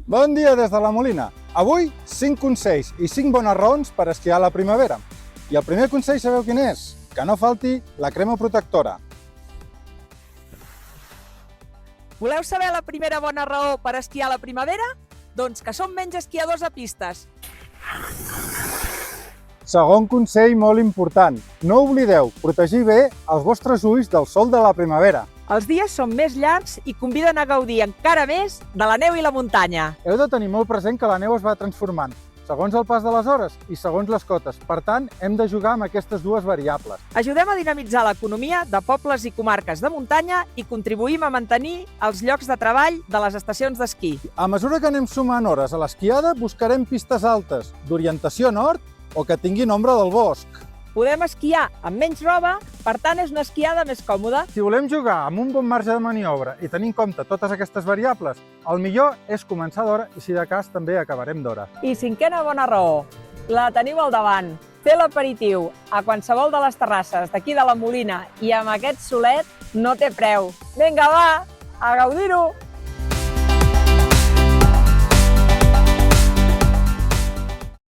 Bon dia des de la Molina. Avui, 5 consells i 5 bones raons per esquiar a la primavera. I el primer consell sabeu quin és? Que no falti la crema protectora. Voleu saber la primera bona raó per esquiar a la primavera? Doncs que som menys esquiadors a pistes. Segon consell molt important. No oblideu protegir bé els vostres ulls del sol de la primavera. Els dies són més llargs i conviden a gaudir encara més de la neu i la muntanya. Heu de tenir molt present que la neu es va transformant, segons el pas de les hores i segons les cotes. Per tant, hem de jugar amb aquestes dues variables. Ajudem a dinamitzar l'economia de pobles i comarques de muntanya i contribuïm a mantenir els llocs de treball de les estacions d'esquí. A mesura que anem sumant hores a l'esquiada, buscarem pistes altes, d'orientació nord o que tinguin ombra del bosc. Podem esquiar amb menys roba, per tant és una esquiada més còmoda. Si volem jugar amb un bon marge de maniobra i tenir en compte totes aquestes variables, el millor és començar d'hora i, si de cas, també acabarem d'hora. I cinquena bona raó, la teniu al davant. Fer l'aperitiu a qualsevol de les terrasses d'aquí de la Molina i amb aquest solet no té preu. Vinga, va, a gaudir-ho!